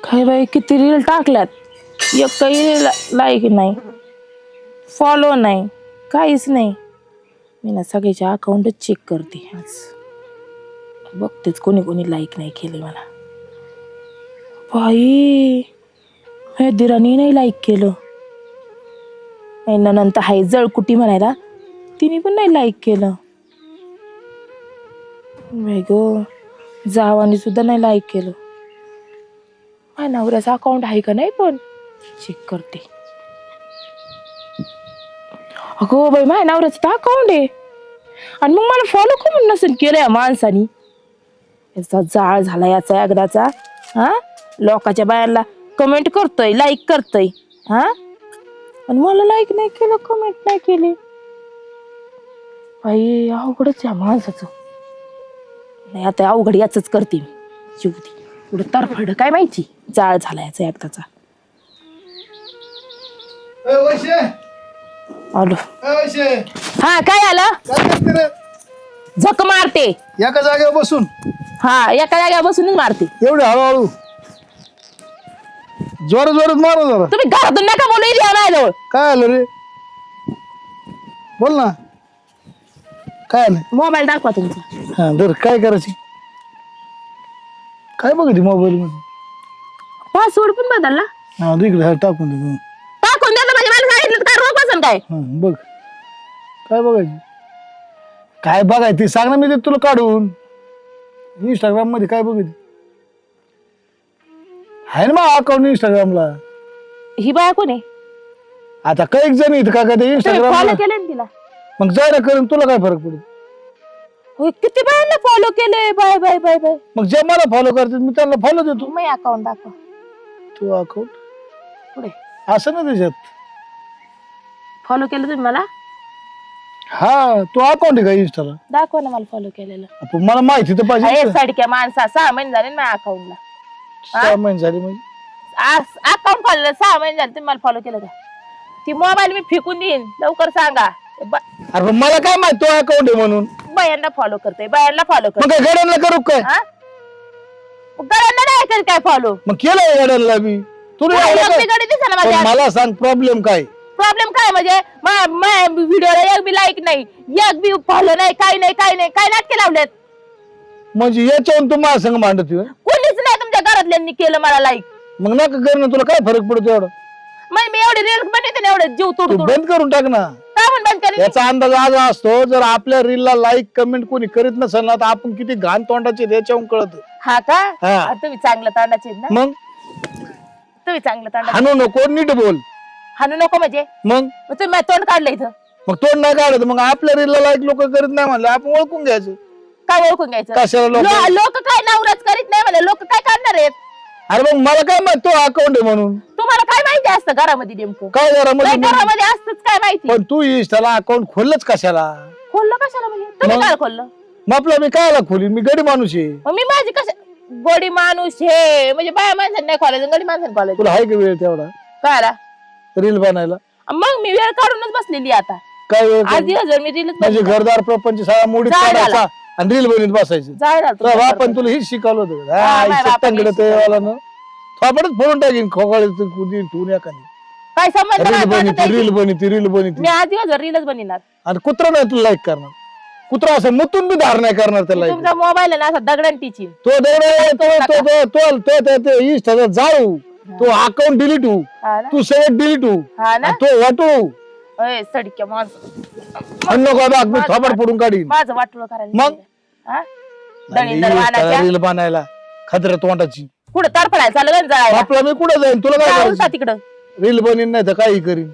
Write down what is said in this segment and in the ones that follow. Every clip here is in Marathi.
काय बाई किती रील टाकल्यात, एक काही लाईक नाही, फॉलो नाही, काहीच नाही. मी ना सगळ्याचे अकाउंटच चेक करते आज, बघतेच कोणी कोणी लाईक नाही केले मला. बाई हे दिराणी नाही लाईक केलं. नंतर हाय जळकुटी म्हणायला, तिने पण नाही लाईक केलं. बाई गो, जावानी सुद्धा नाही लाईक केलं. माझ्या नवऱ्याचं अकाउंट आहे का नाही पण चेक करते. अगो बाई माझ्या नवऱ्याचं तर अकाउंट आहे आणि मग मला फॉलो करून नसेल केलं या माणसानी. याचा जाळ झाला याचा एकदाचा. हा, लोकांच्या बायांना कमेंट करतोय, लाईक करतोय, हा, आणि मला लाईक नाही केलं, कमेंट नाही केली. बाई अवघडच या माणसाचं. नाही आता अवघड याच करते मी. जीवती पुढे तरफड काय माहिती, जाळ झाला याचा एकदाचा. आलो. हा काय आलं? झक मारते एका जागेवर बसून. हा, एका जाग्यावर बसूनच मारते. एवढे हळूहळू जोरात जोरात मारो जरा. तुम्ही घरातून नका बोलू, इथे या माझ्याजवळ. काय आलं रे? बोल ना, काय आलं? मोबाईल दाखवा तुमचा. हा दर, काय करायची? काय बघ मोबाईल मध्ये? पासवर्ड पण बदलला. हा इकडे टाकून दे. टाकून द्यायचं म्हणजे मला सांगितलं काय रोग बसन काय? हा बघ, काय बघायची? काय बघायची ते सांग ना, मी देतो तुला काढून. इंस्टाग्राम मध्ये काय बघायची? आहे ना मग अकाउंट इंस्टाग्रामला. ही बाया कोण आहे? आता काही जण येत का ते फॉलो इंस्टाग्राम? केले ना तिला. मग जायला करून तुला काय फरक पडतो? होय, किती बायांना फॉलो केले. Bye bye bye bye. मग जे मला फॉलो करतात मी त्यांना फॉलो देतो. मी अकाउंट दाखवा तू अकाउंट पुढे. असं ना त्याच्यात. फॉलो केलं तुम्ही मला? हा, तू अकाउंट आहे का इंस्टाला? दाखवा ना मला फॉलो केलेलं. आपण मला माहिती तर पाहिजे हे ना. सडक्या माणसा 6 महिने झाले ना माझ्या अकाउंटला. 6 महिने झाले म्हणजे? अकाउंट खोललं 6 महिने झाले, तुम्ही मला फॉलो केलं का? ती मोबाईल मी फेकून देईन, लवकर सांगा. अरे पण मला काय माहित तू अकाउंट आहे म्हणून. बायांना फॉलो करते, बायांना फॉलो मग करते. काय गड्यांना करू काय? गड्यांना नाही करीत काय फॉलो? मग केलं गड्यांना मी. तुला गडी दिसा ना माझ्या. मला सांग प्रॉब्लेम काय? प्रॉब्लेम काय म्हणजे व्हिडिओला एक बी लाईक नाही, एक बी फॉलो नाही, काही नाही, काही नाही, काय नाटके लावलेत? म्हणजे याच्यावरून तू माझ्या संग मांडत होय? कोणीच नाही तुमच्या घरातल्यांनी केलं मला लाईक. मग नका करणं, तुला काय फरक पडतो एवढं? मग मी एवढे रील्स बनवते ना, एवढे जीव तू तोडून. बंद करून टाक ना. का म्हणून बंद करेन? याचा अंदाज आज असतो, जर आपल्या रीलला लाईक कमेंट कोणी करीत नसेल ना, तर आपण किती घाण तोंडाचे त्याच्यावरून कळत. हा का? हा. तुम्ही चांगलं तांडाचे ना, मग तुम्ही चांगलं तांडा. हाणू नको, नीट बोल. हाणू नको म्हणजे? मग मग तुम्ही माझं तोंड काढलं इथं. मग तोंड नाही काढत, मग आपल्या रीलला लाईक लोक करीत नाही म्हणलं आपण ओळखून घ्यायचं. काय ओळखून घ्यायचं? कशाला लोक? लोक काय नवराच करीत नाही मला, लोक काय करणार आहेत? अरे मग मला काय माहित तो अकाउंट आहे म्हणून? तुम्हाला काय माहिती असतं घरामध्ये नेमकं? काय काय घरामध्ये? घरामध्ये असतच काय माहिती? पण तू इंस्टाला अकाउंट खोललंच कशाला? खोललं कशाला म्हणजे? तुम्ही मग? काय खोललं? मग आपला मी कायला खोली? मी गडी माणूस आहे. मग मी माझी कशा गोडी माणूस हे म्हणजे बाया माणसाने नाही खोलायचं, गडी माणसाने खोलायचं. तुला आहे का वेळ तेवढा काय आला? रील बनायला? मग मी वेळ काढूनच बसलेली आता. काय वेळ? आज दिवसभर मी रीलच म्हणजे घरदार प्रपंच सारा मोडीत जाळ झाला. काढायचा आणि रील बनवत बसायचं. तुला बापान तुला हेच शिकवलं होतं का? हा, माझ्या बापाने तंगड ते वाला ना थोपडच फोडून टाकीन खोकाळी ठेवून एखादी. काय संबंध नाही रील माझा बनी रील बनी रील बनी. मी आज दिवसभर रीलच बनणार. आणि कुत्रा नाही तुला लाईक करणार. कुत्रा असं मुतून बी धार नाही करणार त्याला. तुमचा मोबाईल आहे ना असा दगडण टिचीन. तो इंस्टाचा जाऊ, तो अकाउंट डिलीट होऊ, हा ना? तू सगळं डिलीट होऊ, हा ना? तो वाटू अय सडक्या नको बाग मी थोपड फोडून काढीन. माझं वाटलं करायला. मग? हा? दळींदर वाणाच्या रील बनायला खत्र तोंडाची कुठं तरफडायला चाललं गं जायला? आपला मी कुठं जाईन? तुला काय जाऊन करायचं? का तिकडं? रील बनीन नाही तर काही करीन.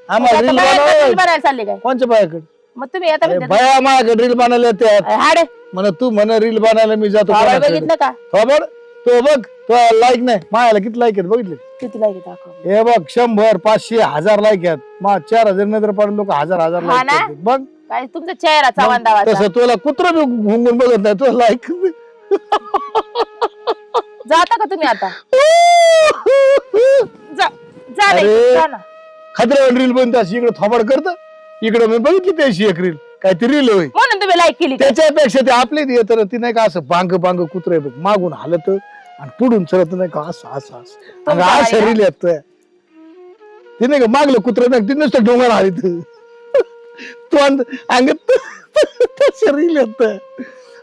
आम्हाला आता रील बाहेर बनाव बनायला चालले काय? कोणच्या बायाकडे? मग तुम्ही आता म्हणते बाया माझ्याकडे रील बनायला येतात हाडे म्हण. तू म्हण रील बनायला मी जातो बाबा कोणाकडे. बघितलं का? थोबड तो बघ, तो लाईक नाही मायाला किती लाईक आहेत बघितले? किती लागेल दाखव. हे बघ 100 500 1000 लाईक आहेत. मग 4000 नंतर पडून लोक 1000 हा लाईक ना? करतात. बघ काय तुमचा चेहरा चव्हाणदावाचा. तसं तुला कुत्र बी घुंगून बघत नाही तुला लाईक. जाता का तुम्ही आता? जा जा नाही, अरे. जा ना. खत्र्यावर रील बनते अशी इकडे थोबड करत, इकडे मी बघितली त्याशी एक रील काय ती रील होय. म्हणून तुम्ही लाईक केली का? त्याच्यापेक्षा ते आपले तर ती नाही का असं बांग बांग कुत्रे बघ मागून हालत आणि पुढून चलत नाही का असं असं असं तुमच्या असं बाईला? रील येत ते नाही का मागलं कुत्र नाही ते नुसतं डोंगर आली तू अंगत रील येत असलं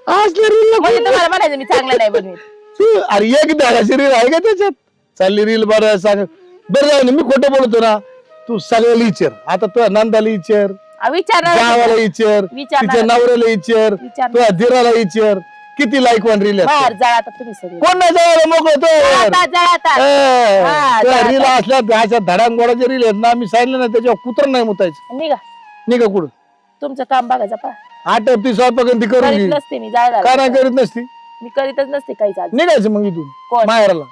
म्हणजे रील तुम्हाला म्हणायचं मी चांगलं नाही बनवीत. अरे एक धागाची रील आहे का त्याच्यात चालली रील बरं सांग बरं जाऊ मी खोटं बोलतो ना तू सगळ्याला विचार आता तुझ्या नंदाला विचार विचारणार गावाला विचार विचारणार. तिच्या नवऱ्याला विचार विचारणार. तुझ्या दिराला विचार किती लाईक वन रील बाहेर जळातात तुम्ही सगळे. कोण नाही जायला मोकळतो जळातात, जळातात. हा, जळातात. रील असल्या अशा धडांगोडाच्या रील आहेत ना मी सांगितलं ना त्याच्यावर कुत्र नाही मुतायचं निघा निघा कुठं तुमचं काम बघायचं पा. आटप ती स्वयंपाक ती करून करीत घे नसते मी जायला का नाही करीत नसती मी करीतच नसते काहीच आज. निघायचं मग इथून कोण? माहेराला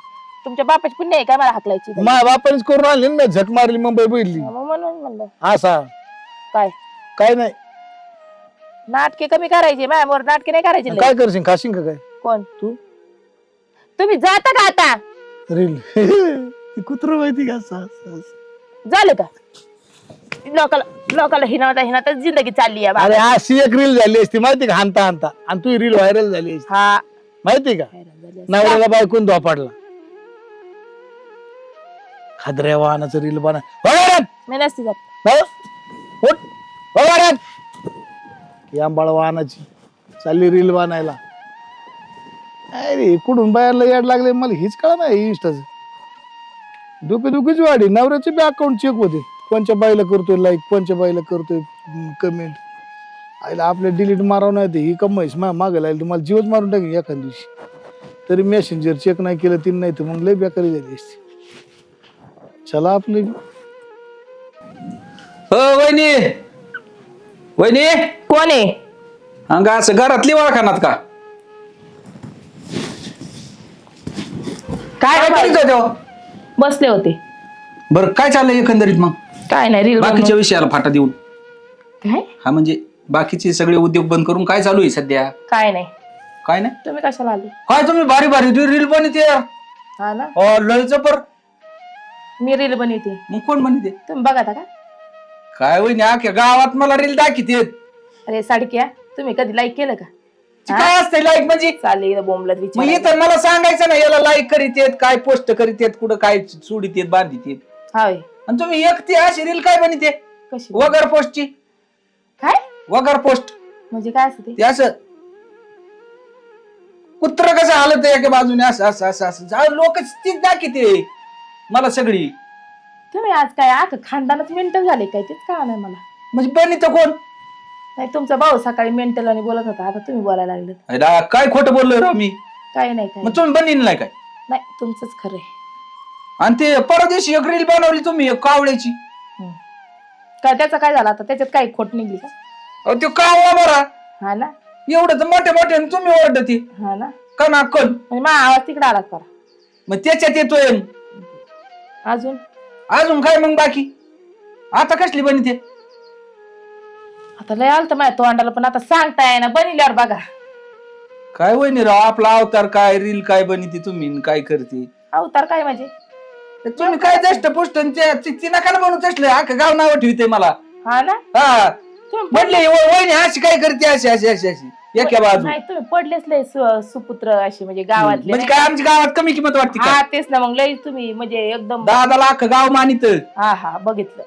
तुमच्या बापाची पुण्य आहे काय मला हाकलायची? माझ्या बापानेच करून आणली ना मी झक मारली मुंबई बघितली मग म्हणून म्हणलं असा काय काय नाही नाटके कमी करायचे माझ्यावर नाटके नाही करायचे लय. काय करशील खाशील का काय कोण तू तुम्ही जाता का आता? रील कुत्र माहिती का असं असं असं. झालं का? लोकाला लोकाला हिनातच जिंदगी चालली आहे अरे बाबा. अशी एक रील झाली असती माहिती का हानता हानता आणि तू रील व्हायरल झाली असती हा माहिती का हैराण झाली असते. नवऱ्याला बायकून धोपाडला खाद्र्या वाहनाचं रील बना मी नसते जात. आंबाळ वाहनाची चालली रील बनायला अरे कुठून बाहेरला याड लागले मला हीच कळा नाही इंस्टाच दुखीच वाढी नवऱ्याचे बी अकाउंट चेक होते कोणच्या बाईला करतोय लाईक कोणच्या बाईला करतोय कमेंट आईला आपल्या डिलीट मारावं नाही ते ही कमाईस मागे लागली तुम्हाला जीवच मारून टाकेल एखाद्या दिवशी तरी मेसेंजर चेक नाही केलं तीन नाही तर मग लय बेकारी झाली असते चला आपले हो वहिनी वहिनी कोण आहे? अंगा असं घरातली ओळखणार का काय काय करीत होते हो? बसले होते. बरं काय चाललंय एकंदरीत मग काय नाही रील बाकीच्या विषयाला फाटा देऊन काय हा म्हणजे बाकीचे सगळे उद्योग बंद करून काय चालू आहे सध्या काय नाही. काय नाही तुम्ही कशाला आले? काय तुम्ही भारी भारी रील बनते हा ना लयचं पर मी रील बनवते मग कोण बनते तुम्ही बघा आता का? काय वहिनी अख्या गावात मला रील दाखित अरे साडक्या तुम्ही कधी लाईक केलं का? काय असते लाईक म्हणजे चालले बोंबलत मग विचार. इथं मला सांगायचं ना याला लाईक करीत येत काय पोस्ट करीत येत कुठं काय सोडित येत बांधित येत होय आणि तुम्ही एकटी अशी रील काय बनते कशी वगर पोस्टची काय वगर पोस्ट म्हणजे काय असते? ते असं कुत्र कसं हालत एका बाजूने असं असं असं असं लोक तीच दाखिते मला सगळी तुम्ही आज काय आख खानदानच मेंटल झाले काय तेच का नाही मला. म्हणजे बनित कोण नाही तुमचा भाऊ सकाळी मेंटल आणि बोलत होता आता तुम्ही बोलायला लागले. अरे काय खोटं बोललोय राव मी काय नाही काय मग तुम्ही बनीन नाही काय नाही तुमचंच खरं आहे. आणि ते परदेशी एक रील बनवली तुम्ही एक कावळ्याची काय त्याचं काय झालं आता त्याच्यात काही खोट निघली का? अहो ते कावळा बरा हा ना एवढं तर मोठे मोठे आणि तुम्ही ओरडते हा ना का ना कल म्हणजे माझा आवाज तिकडे आला करा. मग त्याच्यात येतोय अजून अजून काय मग बाकी आता कसली बनिते आता लय आलं तर माझ्या तोंडाला पण आता सांगताय ना बनल्यावर बघा. काय वहिनी राव आपला अवतार काय रील काय बनिते तुम्ही आणि काय करते अवतार काय म्हणजे तुम्ही काय दष्ट पुष्ट ती नका बनवू तसलं अख्खं गाव नाव ठेवते मला हा ना हा तुम्ही म्हटले वहिनी अशी काय करते अशी अशी अशी अशी एका बाजू नाही तुम्ही पडलेच लय सुपुत्र अशी म्हणजे गावातले म्हणजे नाही काय आमच्या गावात कमी किंमत वाटते का? हा का तेच ना मग लय तुम्ही म्हणजे एकदम 10 लाख गाव मानित हा हा बघितलं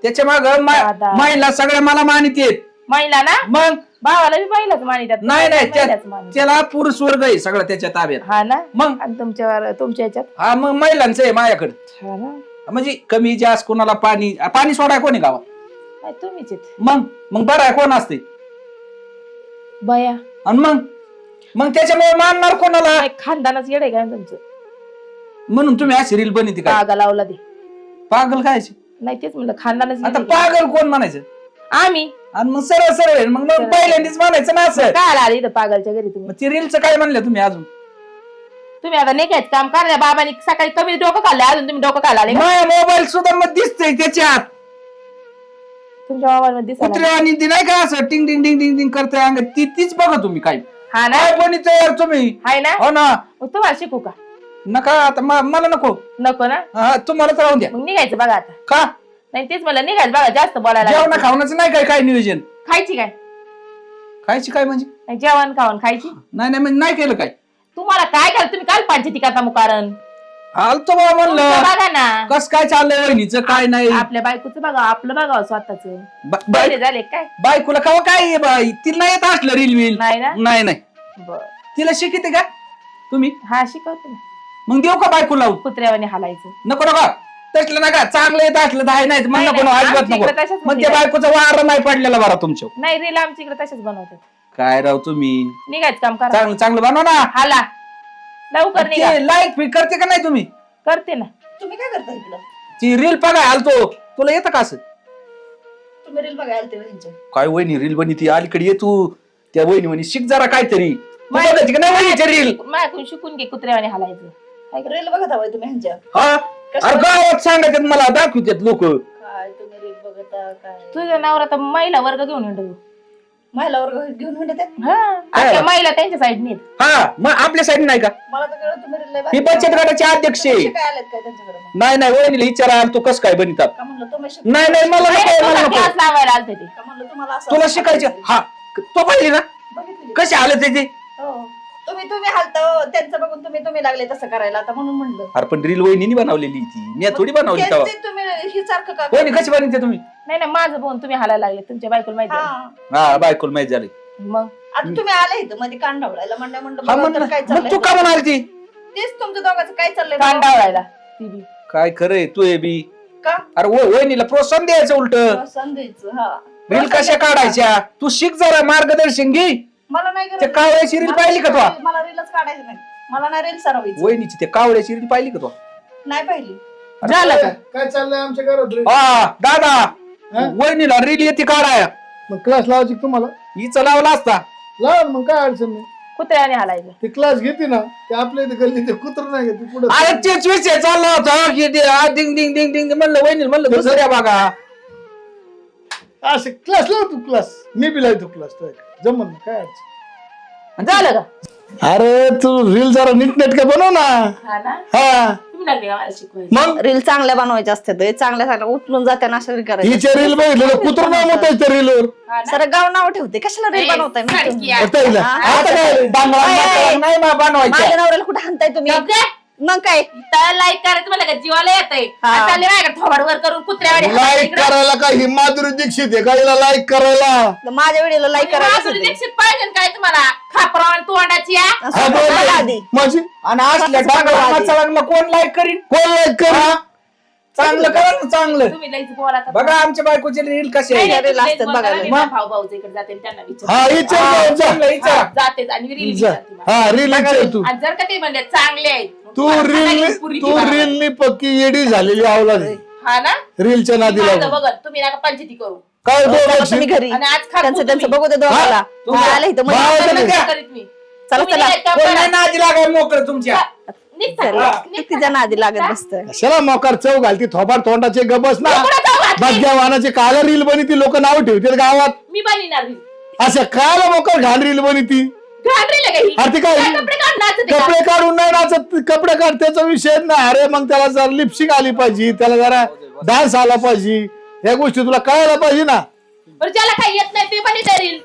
त्याच्या माग दादा. महिला सगळ्या मला मानित येत महिला ना मग भावाला बी महिलाच मानितात. नाही नाही महिलाच मानितात. त्याला पुरुष वर्ग आहे सगळं त्याच्या ताब्यात हा ना मग आणि तुमच्या याच्यात हा मग महिलांचं आहे माझ्याकडे हा ना म्हणजे कमी जास्त कोणाला पाणी सोडाय कोणी गावात नाही तुम्हीच आहेत. मग मग बरं आहे कोण असते बया आणि मग त्याच्यामुळे मानणार कोणाला काय खानदानच येडे काय तुमचं म्हणून तुम्ही अशी रील बनिते काय पागा लावला दे पागल काय नाही तेच म्हणलं खानदानच आता येडे काय. पागल कोण म्हणायचं आम्ही आणि मग सरळ सरळ मग सरळ. पहिल्यांदाच म्हणायचं ना असं काय आले इथं पागलच्या घरी तुम्ही मग ती रीलचं काय म्हणलं तुम्ही अजून तुम्ही आता नाही घ्यायचं काम करा बाबांनी सकाळी कमी डोकं खाल्लं अजून तुम्ही डोकं खायला आले का? माझ्या मोबाईल सुद्धा मग दिसतंय त्याच्यात तुमच्या मोबाईल मध्ये दिसायला कुत्रे आणि ती नाही का असं टिंग टिंग टिंग टिंग टिंग करतोय अंग तीच बघा तुम्ही काय हा ना काय पण यार तुम्ही हाय ना हो ना मग तुम्हाला शिकू का? नका आता मला नको नको ना हा, तुम्हाला तर राहून द्या मग निघायचं बघा आता. का नाही तेच मला निघायचं बघा जास्त बोलायला जेवणा लागलं. खावण्याचं नाही काय नियोजन खायची काय खायची काय म्हणजे नाही जेवण खावण खायची नाही नाही म्हणजे नाही केलं काय तुम्हाला काय करा तुम्ही काल पाहिजे ती करता मुकारण आलतो बा म्हणलं बघा ना कस काय चाललंय वहिनीचं काय नाही आपल्या बायकोचं बघा आपलं बघा स्वतःच बाय- झाले काय बायकोला का काय आहे बाई तिला नाही येत असलं रील विल नाही ना नाही नाही बर तिला शिकिते का तुम्ही हा शिकवते ना मग देऊ का बायको लावून कुत्र्यावाने हालायचं नको नको तसलं नका चांगलं येत असलं तर नाही मग नाही, नको नाही, अजिबात आमच्या नको इकडे तशाच मग त्या होत्या. बायकोचा वार नाही पडलेला बरा तुमच्या नाही रील आमच्या इकडे तशाच बनवतात काय राव तुम्ही निघायचं काम करा चांगलं चांगलं बनवा ना हाला लवकर निघा लाईक करते का नाही तुम्ही करते ना तुम्ही काय करता इकडं ती रील बघा आलतो तुला येतं का असं तुम्ही रील बघायला ते वहिनीचे काय वहिनी रील बनी ती अलीकडे ये तू त्या वहिनी म्हणे शिक जरा काहीतरी तू बघायची का नाही वहिनीच्या रील माझ्याकडून शिकून घे कुत्र्यावाने हालायचं काय करायचं? रील बघत हवंय तुम्ही ह्यांच्या हा अरे गावात सांगतात मला दाखवतात लोक काय तुम्ही रील बघता काय तुझा नवरा तर महिला वर्ग घेऊन येतो महिला वर्ग घेऊन म्हणते हा आपल्या महिला त्यांच्या साईडने हा मग आपल्या साईड नाही का मला तर कळलं तुम्ही रील ही बचत गटाचे अध्यक्ष आहे काय आलेत काय त्यांच्याकडे मग नाही नाही वहिनीला विचारा तू कसं काय बनितात का म्हणलं तुम्ही नाही नाही मला नको मला नको क्लास लावायला आलते ते का म्हणलं तुम्हाला असं तुला शिकायचे हा तो पाहिजे ना बघितली कसे आले त्याचे हो तुम्ही हलता त्यांचं बघून तुम्ही लागले तसं करायला आता म्हणून म्हणलं अरे पण रील वहिनी बनवलेली ती मी थोडी बनवली तेव्हा त्यांचे तुम्ही ही सारखं का वहिनी कशी बनवते तुम्ही नाही नाही माझं बघून तुम्ही हालायला लागले तुमच्या बायकोला माहिती आहे. हा हा बायकोला माहित झाले मग आता तुम्ही आले इथं मध्ये कान ढवळायला म्हणलं हा बघा तर म्हणलं काय मग तू का चाललंय म्हणाली ती तेच तुमच्या दोघांचं काय चाललंय कान बघा. डावळायला ती बी काय खरंय तू हे बी का अरे वहिनीला प्रोत्साहन द्यायचं उलट प्रोत्साहन द्यायचं हा रील कशा काढायच्या तू शिक जरा मार्गदर्शन घे मला नाही त्या कावळ्याची रील पाहिली का तू मला रीलच काढायचं नाही मला नाही रील सरावायचं वहिनीची त्या कावळ्याची रील पाहिली का तू नाही पाहिली झालं का काय चाललंय आमच्या घरात रे? हा दादा वहिनीला रील येते काढाया मग क्लास लावायची का तुम्हाला हिचं लावला असता लावा ना, मग काय अडचण नाही कुत्र्याने हालायचं ते क्लास घेते ना ते आपल्या इथे गल्ली ते कुत्र नाही घेते पुढे अरे तेच विषय चालला होता की ते आ डिंग डिंग डिंग डिंग म्हणलं वहिनी म्हणलं दुसऱ्या बघा असे क्लास लाव तू क्लास मी बी लावतो क्लास तो जमन ना काय अडचण झालं का अरे तू रील जरा नीटनेटके बनव ना हा ना हा तुम्ही लागले का मला शिकवायला मग रील चांगल्या बनवायच्या असतात चांगल्या उचलून जाते ना अशा रील करायच्या हिच्या रील बघितलं कुत्र नाव म्हणताय त्या रीलवर हा ना? सर गाव नाव ठेवते कशाला रील ए, बनवताय मग सारखी तुम्ही? आहे. आता हिला. आता काय बांगडा माकडा नाही बा बनवायच्या माझ्या नवऱ्याला कुठे हाणताय तुम्ही गप्प. मग काय त्याला लाईक करायचं मला का जीवाला येतंय हा. चालले माझ्याकडे थोबाड वर करून कुत्र्यावाने लाईक करायला काय ही माधुरी दीक्षित आहे का हिला लाईक करायला माझ्या व्हिडिओला लाईक करायला माधुरी दीक्षित पाहिजे ना काय तुम्हाला खापरावान तोंडाची या हा, बोल. आधी माझी आणि असल्या डांगरा मचाळांना कोण लाईक करीन कोण लाईक कर चांगलं करा ना चांगलं तुम्ही लईच बोला आता. बघा आमच्या बायकोचे रील कसे नाही, आहे. नाही, रील तुम्ही लईच असतात बोलता ना, बघायला. मी माझ्या भाऊ भाऊच्या इकडे जाते आणि त्यांना विचारते. हा इच्छा चांगलं विचारा. जातेच आणि रील जा. विचारते मला. हा रील इच्छा तू आणि जर का ते म्हणले चांगले आहेत मग तू तुम्हाला रील सांगायची पुरी तू ती मला. रीलनी पक्की येडी झालेली आवला हा ना रीलच्या नादी माझं लागून बघा तुम्ही नका पंचायती करू काय चला दोघं तुम्ही घरी आणि आज खा त्यांचं बघू दे दोघाला तुम्ही- आले इथं भाव मध्ये. झाले. द्या. करीत मी चला, तुम्ही चला. नाही का कोण बघा. नाही नादी लागाय मोकळं तुमच्या निघता. चला. निघता. तिच्या नादी लागत बसतोय कशाला मोकार चव घालती थोबाड तोंडाचे गबस ना कोणा जाऊ घातली? मधल्या वाहनाचे काला रील बनी ती लोक नाव ठेवतील गावात मी बनविणार रील. असं काला मोकार घाण रील बनी ती घाण रील आहे का ही? अरे ती काय? काय कपडे काढून नाचते का? कपडे काढून नाही नाचत कपडे काढ त्याचा विषय नाही अरे मग त्याला जरा लिपस्टिक आली पाहिजे त्याला जरा डान्स आला पाहिजे या गोष्टी तुला कळायला पाहिजे ना बरं, ज्याला काही येत नाही ते बनविता रील.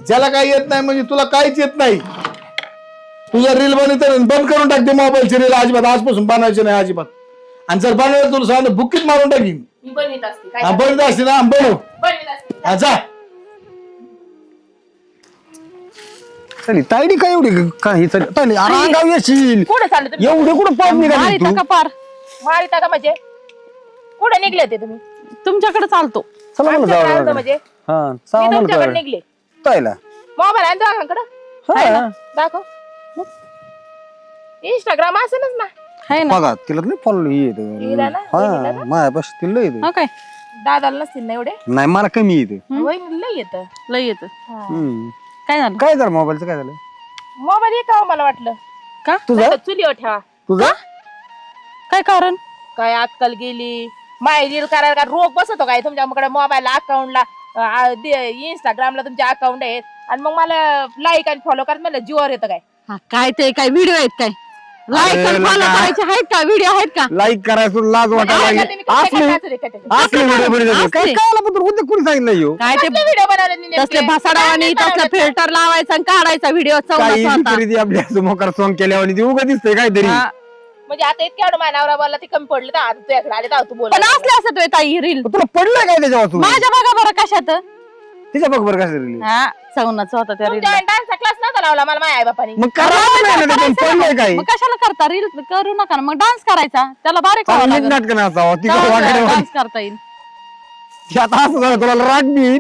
ज्याला काही येत नाही म्हणजे तुला काहीच येत नाही तुझा रील बनवत बंद करून टाकते मोबाईलची रील अजिबात आजपासून बनवायची नाही अजिबात आणि जर बनवायला तुला सांग बुकीत मारून टाकीन मी बनवित असते काय हा, बनवत असते ना बनव बनवित असते. हा, जा चली तायडी काय एवढी काही चली अंगाव येशील कुठे चालले तुम्ही? एवढे कुठं पड निघाली तू मारिता का म्हणजे कुठे निघले ते तुम्ही तुमच्याकडे चालतो चला मला आमच्याकडे जाऊ आलतं म्हणजे हा मी सांग तुमच्याकडे मला निघले ताईला मोबाईल आहे दोघांकडे हा दाखव इंस्टाग्राम असेलच ना आहे ना बघा तिला नाही फॉलो हिला ना? वहिनीला ना? माझ्यापाशी तिला येते हा काय दादाला नसतील ना एवढे नाही मला कमी येते वहिनीला येत लय येत काय झालं काय झालं मोबाईलचं काय झालं मोबाईल एका मला वाटलं का तुझं नाहीतर चुलीवर ठेवा तुझं काय कारण काय अक्कल गेली माय रील करायला का रोग बसतो काय तुमच्याकडे मोबाईल अकाउंटला इंस्टाग्रामला तुमचे अकाउंट आहेत आणि मग मला लाईक आणि फॉलो करत मला जीवावर येतं काय हा काय ते काय व्हिडिओ आहेत काय लाईक अरे फॉलो लका. करायचे आहेत का? व्हिडिओ आहेत का? लाईक करायचं लाज वाटायला लागली असले व्हिडिओ बनवले काय असले. काय पण उद्या कोणी सांगितलं ह्यो? काय ते व्हिडिओ बनवले तसले भसाडावानी तसलं फिल्टर लावायचं आणि काढायचा व्हिडिओ काही चौदा तरी ती आपल्या मोकार सॉंग केल्यावर ती उगा दिसतंय काहीतरी म्हणजे आता इतक्या एवढं मानावरा बोलला ती कमी पडली तर आता तुझ्याकडे आले तर तू बोल पण असले असत होय ताई रील तुला पडलंय काय त्याच्या वाचून माझ्या बघा बरं कशात तिच्या बघ बरं कसं रील हा सवनाच होता त्या रील डान्सचा क्लास नव्हता लावला मला माझ्या आई बापानी मग करायचं नाही ना ते, पण पडलंय काय मग कशाला करता रील करू नका ना मग डान्स करायचा त्याला बारीक चांगलीच नाटकं नाचावं ती वाटायला डान्स करता येईल ती आता असं झालं तुला राग बी येईल.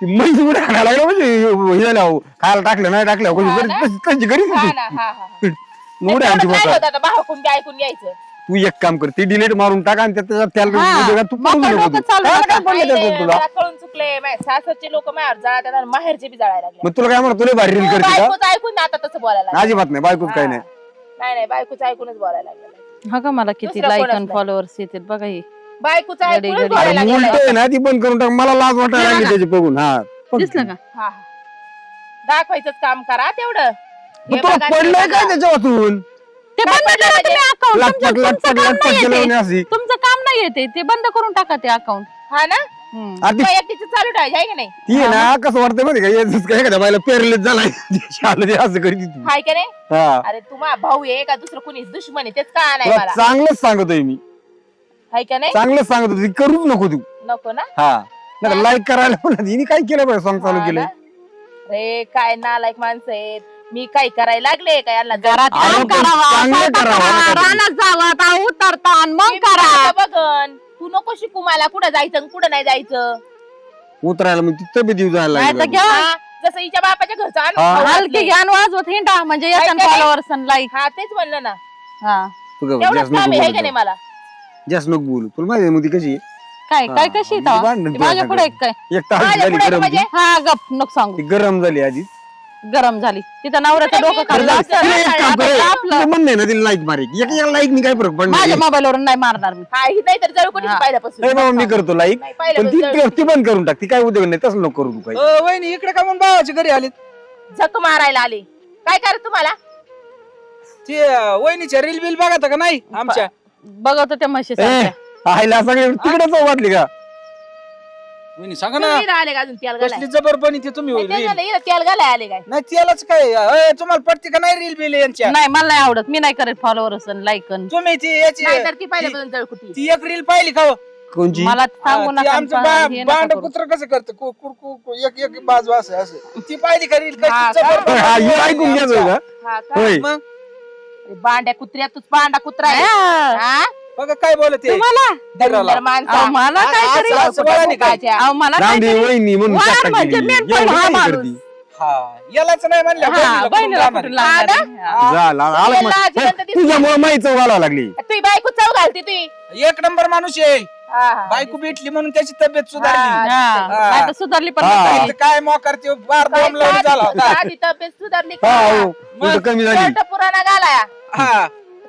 ती म्हैस उड्या खायला लागलं म्हणजे हे झालं अहो, खायला टाकलं नाही टाकलं तशी घरीच हा होती ना हा हा उड्या आमची मोकार आता भावाकून बी ऐकून घ्यायचं तू एक काम कर ती डिलीट मारून टाक आणि त्याला हा. त्याला तू मग करून काय नको डोकं तू. चालू काय नका. पडलं त्याचं तुला मला कळून चुकले माझ्या सासरचे लोक माझ्यावर जळतात आणि माहेरचे बी जळायला लागले मग तुला काय म्हणा तुला भारी रील करते का बायकोच ऐकून आता तसं बोलायला लागले. अजिबात नाही बायकोच काही नाही नाही नाही बायकोच ऐकूनच बोलायला लागले हा का मला किती दुसरं लाईक कोणच आणि नाही. फॉलोअर्स येतील बघा हे बायकोच गडी, ऐकूनच गडी. बोलायला अरे लागले उलट आहे ना ती बंद करून टाक मला लाज वाटायला लागली त्याची बघून हा दिसलं का हा हा दाखवायचंच काम करा तेवढं मग हे तुला बघा, ते पडलंय काय बघा. त्याच्या वाचून ते बंद करा तुम्ही account. लटपट तुमचं लटपट काम लटपट नाहीये केलं ते. म्हणे अशी तुमचं काम नाहीये ते बंद करून टाका ते अकाउंट हा ना आधी वैयक्तिक चालू ठेवायचं आहे का नाही ती आहे ना कसं वाटतं माहिती का येतच काय एखाद्या बायला पेरलेच झालाय आलं ते असं करीत ती हाय का नाही हा अरे तुम्हा भाऊ आहे का दुसरं कोणी दुश्मन आहे तेच का नाही तुला मला चांगलंच सांगतोय मी हाय का नाही चांगलंच सांगतो ती करूच नको तू नको ना हा नाही लाईक करायला म्हणत हिने काय केलं पाहिजे सॉंग चालू हा केलंय ना? रे काय नालायक माणसं आहेत मी काय करायला लागले काय यांना घरात अरे काम पण करावा चांगलं स्वयंपाक करावं करा, ना काहीतरी. रानात जावा आता उतरता आणि मग करा बघन तू नको शिकू मला कुठं जायचं आणि कुठं नाही जायचं उतरायला मग ती तब्येत येऊ जायला नाही तर लागली घ्या हा, जसं हिच्या बापाच्या घरचं आणून हा. खाऊ हलकी घातलंय. ज्ञान वाजवत हिंडा म्हणजे येतात ऐका नाही. फॉलोअर्स आणि लाईक हा तेच म्हणलं ना हा तू गं, एवढंच जास्त काम नको आहे का नाही बोलू मला जास्त नको बोलू तुला माहिती आहे मग ती कशी आहे? काय हा, काय कशी म्हणजे भांडण माझ्या तुझ्या पुढे काय एक तास माझ्या झाली पुढे गरम म्हणजे? ती. हा गप नको सांगू ती गरम झाली आधीच गरम झाली तिथं नवऱ्याचं डोकं बरं, खाल्लं बरं, असतं तिला एक काम कर, आता आपलं तिला म्हणणं आहे ना तिला लाईक मारे एक लाईक नि काय फरक माझ्या पडणार मोबाईलवरून नाही मारणार मी हा ही नाही तर जळू कोणी हा. पहिल्यापासून नाही बाबा मी करतो लाईक नाही, पण पहिल्यापासून ती बंद करून टाक ती काय उद्योग नाही तसं नको करू तू काही वहिनी इकडे का म्हणून भावाच्या घरी आले झक मारायला आले काय करा तुम्हाला ते वहिनीच्या रील बिल बघा का नाही आमच्या बघत होत्या म्हशी ए, आईला सगळे तिकडे चौघातली का वहिनी सांगा ना तुम्ही इथं आले का अजून तेल घालाय कसली जबरपणी ते तुम्ही reel. तेल घालाय आले काय नाही त्यालाच काय तुम्हाला पटते का नाही रील बिल यांच्या नाही मला नाही आवडत मी नाही करत फॉलोअर्स आणि लाईक तुम्ही ती याची नाही तर ती पहिल्यापासून जळकुटी ती एक रील पाहिली का हो? कोणची मला सांगू ती नका आमचं हे नका बांड करू. कुत्र कसं करतं एक एक बाजू असं असं ती पाहिली का रील हा, कशी का? जबरदस्त हा, हे ऐकून घ्यायचं का हा का? होय मग अरे बांड्या कुत्र्या तूच बांडा कुत्रा आहे. हा. हा? बघा काय बोलत तुम्हाला दलिंदर माणसा. अहो, मला आ- काय तरी असं- असं बोला नाही काय. अहो, मला राम दे काहीतरी- वहिनी म्हणून वाह, टाका म्हणजे केली. मेन पण एवढं हा काय माणूस. करती? हा यालाच नाही म्हणलं हा, बहिणीला कुठून बहिणीला जाणार? कुठून लागणार आहे? हा. झाला आला याला मग. जिवंत दिसते. तुझ्यामुळे माही चव घालावं लागली तुझी बायको चव घालती तुझी एक नंबर माणूस आहे हा, हा. बायको भेटली म्हणून त्याची तब्येत सुधारली हा. हा, नाही तर सुधारली पण हा. नसती. इथं काय मोकार ते बार काय बॉम्ब लावून झाला होता आधी तब्येत सुधारली हा का हो कुठं कमी झाली शर्ट पुराणा घालाया हा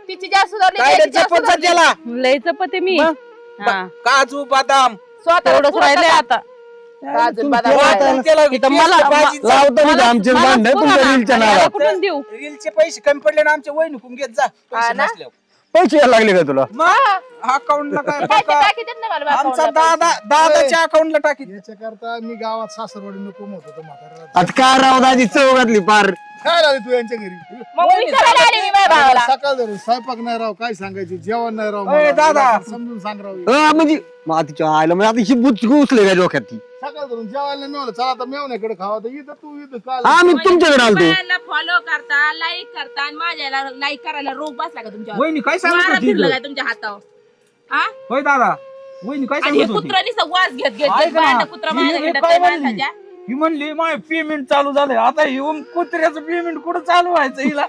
तिची जास्त सुधारली काय त्याची जास्त जपत सुधारली. त्याला लय चपते मी मग? हा. काजू बदाम स्वतः तेवढंच पुरत राहिलंय आता. आता काजू बदाम तेव्हा खायला. आता- त्याला इथं मला- भाजीचं- लावतो मी आमचे मला भांडण तुमच्या पुन्हा रीलच्या मला नावात कुठून देऊ रीलचे पैसे कमी पडले ना आमच्या वहिनी कुंग घेत जा हा पैसे ना? नसल्यावर. पैसे यायला लागले का तुला मग अकाउंटला काय काय ते बघा. टाकी देत नाही मला आमचा account ला दादाच्या अकाउंटला टाकी याच्या करता मी गावात सासरवाडी नको म्हणत होतो म्हाताऱ्याला. आता काय राव दादी चव घातली पार काय राहिले तू यांच्या घरी मग विचारायला आली मी माझ्या भावाला सकाळ धरून स्वयंपाक नाही राव काय सांगायचे जेवण नाही राव अय, मला. दादा. समजून सांग राव म्हणजे मग तिच्या आईला म्हणजे आता ही बुच घुसले का डोक्यात ती सकाळ धरून जेवायला मिळालं चला आता मेवण्याकडे खावा तर इथं तू इथं काय हा मी तुमच्याकडे आलतो बायांना फॉलो करता लाईक करता आणि माझ्याला लाईक करायला रोग बसला का तुमच्या वहिनी काय सांगत वारा होती फिरलं इथं? काय तुमच्या हातावर हा होय दादा वहिनी काय आणि हे सांगत होती कुत्रा वास घेत घेत ऐक ना, बायांना कुत्रा हिने माझ्या काय हिंडत म्हणली? माणसाच्या. ही म्हणली माझं पेमेंट चालू झालंय आता येऊन कुत्र्याचं पेमेंट कुठं चालू व्हायचं हिला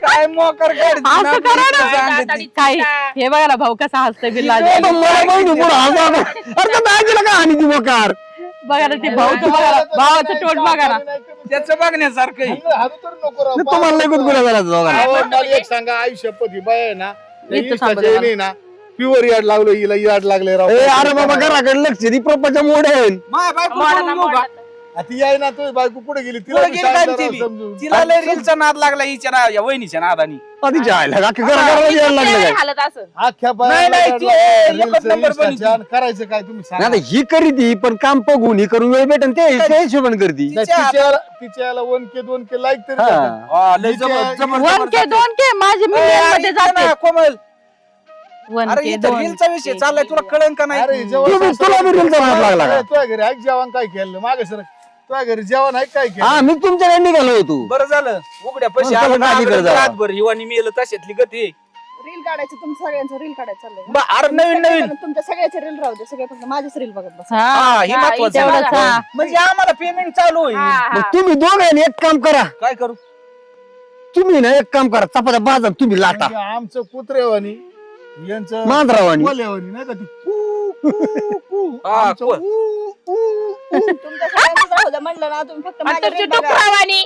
काय मोकर असं करा ना. दाताडी काय चिंता. हे बघा ना भाऊ कसा हसतोय बिल्ला ए, पण मला माहिती पुढं हसा ना. अरे त्या दाजीला का आणि ती मोकार बघा ना ते भाऊचं बघा ना, भावाचं टोट बघा ना त्याचं बघण्यासारखं आहे. हात तर नको राव तुम्हाला नाही गुदगुल्या झाला दोघांना. अहो, मला एक सांगा आई शपथ ही बाय आहे ना त्या इथं इन्स्टाच्या थांबा येणे ना प्युअर याड लागलो हिला याड लागले राव ए अरे बाबा घराकडे लक्ष दे प्रपंच मोड आहे माझ्या बायको मोडा बोलून ना, येऊ का? मोडा. आ, ती आहे ना तुझी बायको कुठे गेली तिला पुढे बी गेली काय सांगितलं ती राव बी? समजून तिला लय रीलचा नाद लागला हिच्या या वहिनीच्या नादानी आधी जायला का यायला लागलं काय हालत असं अख्ख्या नाही, नाही, ते एकच नंबर बाया बनवते. करायचं काय तुम्ही नाही सांगा. आता ही करी ती पण काम बघून ही करून वेळ भेटेल ते हिशोबाने करती नाही, तिच्याला 1K 2K लाईक तरी हा. जातात. हा, लय तिच्या- जबरदस्त 1K 2K माझे ए, मिलियन मध्ये ऐक ना, जाते कोमल अरे 1K इथं 2K रीलचा विषय चाललाय तुला कळन का अरे नाही जेवण तुला बी रीलचा नाद लागला का? तुझ्या घरी ऐक जेवण काय केलं मागे सर तुझ्या घरी जेवण ऐक काय केलं हा मी तुमच्याकडे निघालो होतो बरं झालं उघड्या पैसे मग आलं त्याला काळजी कर जरा. रातभर हिवानी मेलं तशातली गती रील काढायचं तुमचं सगळ्यांचं रील काढायचं चाललंय बा, अरे नवीन नवीन तुमच्या सगळ्याचे रील राहू दे सगळे फक्त माझेच रील बघत बस हा हे महत्वाचं तेवढंच, आहे. हा. म्हणजे आम्हाला पेमेंट चालू होईल मग तुम्ही दोघांनी एक काम करा काय करू तुम्ही ना एक काम करा चपात्या बाजा तुम्ही लाटा म्हणजे आमचं कुत्रेवानी यांचं मांजरावानी कोल्हेवानी नाही का ती कू, कू, कू. हा, आमचं कू. ऊ, ऊ, ऊ. तुमच्या सगळ्यांचं राहू द्या म्हणलं ना तुम्ही फक्त आणि माझे तुमची रील बघा टुकरावानी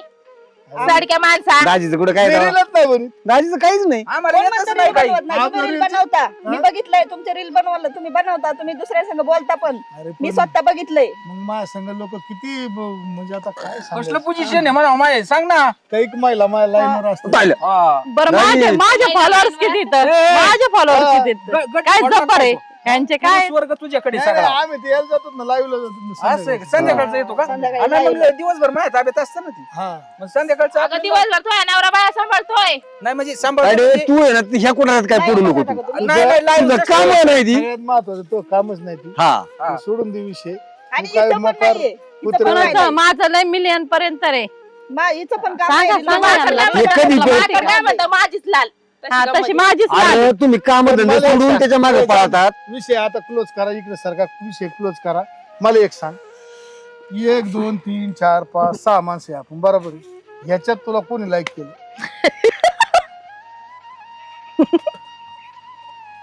सारख्या माणसा दाजीचं कुठं काय मी राव? रीलच नाही बरी दाजीचं काहीच नाही आम्हाला कोण येतच म्हणतं नाही रील काही बनवत नाही तुम्ही आपलं रील रीलचं- बनवता मी हा? बघितलंय तुमचे रील बनवलं तुम्ही बनवता तुम्ही दुसऱ्या संग बोलता पण अरे मी पण स्वतः बघितलंय मग माझ्या संग लोक किती म्हणजे आता काय कसलं सांगायचं? पोझिशन आहे म्हणा माय सांग ना कैक महिला माझ्या लाईनवर असते पाहिलं. हा. बरं नाही. माझे फॉलोअर्स किती तर ए, माझे फॉलोअर्स किती तर ग- गट- काय गट- जबर आहे यांचे काय पुरुष वर्ग तुझ्याकडे नाही, सगळा नाही, आम्ही ते यायला जातो ना लाईव्हला जातो ना असं आहे संध्याकाळी. का? संध्याकाळचं येतो का संध्याकाळी आम्ही live म्हणलं दिवसभर माझ्या ताब्यात असतं ना ती हा मग संध्याकाळचं अगं आपलं- दिवसभर तुझ्या नवरा बाया सांभाळतोय नाही म्हणजे सांभाळ अरे तू आहे ना ह्या कोणाला काय पडू नको तू नाही नाही तुझं live काम आहे नाही ती सगळ्यात महत्वाचं तो कामच नाही ती हा हा. ते सोडून दे विषय आणि तू काय इथं पण मकार नाहीये इथं कुत्रे पण नाही. नाही. माझं लय मिलियन पर्यंत रे हिचं पण काम सांगा, आहे. सांगा माझं यांना. काम हे आहे. कधी माझं पण- काम आहे. म्हणतो माझीच लाल हा तशी माझीच अरे लाल. तुम्ही काम धंदे मला एक सोडून सांग. त्याच्या मागे पळतात विषय आता क्लोज करा इकडे सारखा विषय क्लोज करा मला एक सांग 1 2 3 4 5 6 माणसं आहे आपण बरोबर आहे. ह्याच्यात तुला कोणी लाईक केलं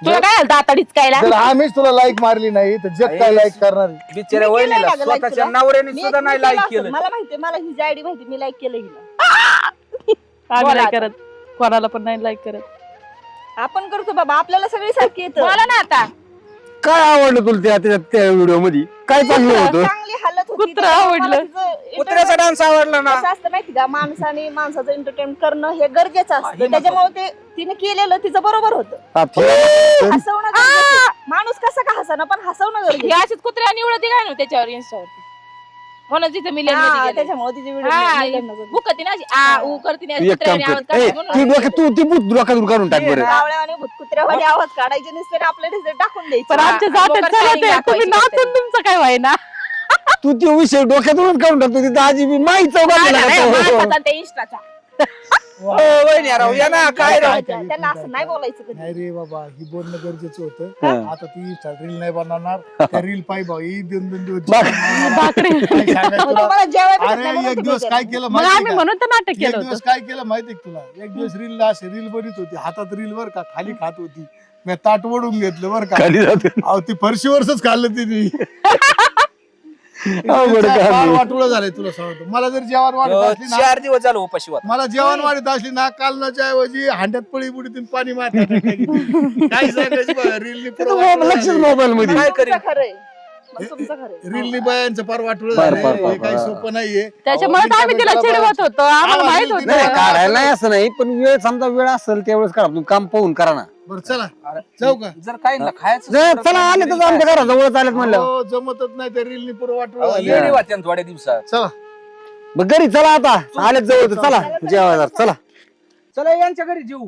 तुला काय दाताडीच कायला जर आम्हीच तुला लाईक मारली नाही तर जग काय लाईक करणार आहे? बिचाऱ्या मी केलंय वहिनीला ना गं like स्वतःच्या तुला. नवऱ्याने मी सुद्धा एक- नाही मी लाईक केलं केलं असेल. मला माहितीये मला हिची आयडी माहिती मी लाईक केलं हिला आम्ही बोला नाही आता. करत कोणाला पण नाही लाईक करत आपण करतो बाबा आपल्याला सगळी सारखी येतं बोला ना आता काय आवडलं तुला त्या व्हिडिओ मध्ये काय चांगलं होतं चांगली हालत होती कुत्रं आवडलं. कुत्र्याचा डान्स आवडला ना कसं असतं माहिती का माणसाने माणसाचं एंटरटेन करणं हे गरजेचं हे असतं त्याच्यामुळे ते तिने केलेलं तिचं बरोबर होतं हा, हसवणं गरजेचं आहे. माणूस कसा का हसना पण हसवणं हे गरजेचं अशीच कुत्र्या निवडती काय ना त्याच्यावर इंस्टावरती म्हणून तिथे मिलियन आहे. त्याच्यामुळे तिचे व्हिडिओ बुकती ना अशी आ ऊ करते ना तू एक काम कुत्र्यावानी आवाज कर ए, काढते ती म्हणून. डोक्यात तू ती भूत डोक्यातून काढून टाक बरं कावळ्यावाने भूतकुत्र्यावाने आवाज काढायचे नसते आपले डिझे टाकून द्यायचे पण आमच्या जातात लोकांना चला ते दाखवायची तुम्ही नाचून तुमचं काय व्हायना तू तो विषय डोक्यातूनच काढून टाकतो तिथं आजी बी माई चौकात माणसाचा ते इंस्टाचा ओ वहिनी राव या ना काय राव त्यांना असं नाही बोलायचं कधी नाही रे बाबा ही बोलणं गरजेचं होतं आता ती रील नाही बनवणार त्या रील पायी भाऊ ही 2-2 दिवस भाकरी. काय सांगायचं मग तुला? तुम्हाला जेवायला भेटत अरे नाही म्हणून एक तुम्ही दिवस गेले. काय केलं मग माहिती आम्ही का? म्हणून तर नाटक एक केलं दिवस होतं काय केलं माहितीये का तुला एक दिवस रील असे रील बनीत होती हातात रील वर का खाली खात होती मी ताट ओढून घेतलं बर का खाली जातो अहो ती फरशीवरच खाल्लं तिने अवघड काम आहे. वाटोळं झालंय तुला सांगतो मला जर जेवण वाढत असली ना 4 दिवस झालं उपाशी होता मला जेवण वाढत असली ना कालनाच्या ऐवजी हांड्यात पळी बुडीतून पाणी मारतात काय सांगायचं रीलनी लक्षच मोबाईल मध्ये काय तुमचं करेल खरंय मग तुमचं खरंय रीलनी बायांचं फार वाटोळं फार, झालंय फार, फार, हे काही फार. सोपं नाहीये त्याच्यामुळे तर आम्ही तिला चिडवत होतो आम्हाला माहित होतं नाही काढायला नाही असं नाही पण वेळ समजा वेळ असेल त्यावेळेस काढा तुम्ही काम पाहून करा ना बरं चला जाऊ का जर काही ना खायचं चला आले तर आमच्या घराजवळच आलेत म्हणलं हो, जमतच नाही त्या रीलनी पुरं वाटोळं अहो, झालंय. येडे वाटेन थोड्या दिवसात चला मग घरी चला आता आलेत जवळ तर चला जेवायला चला चला यांच्या घरी जेऊ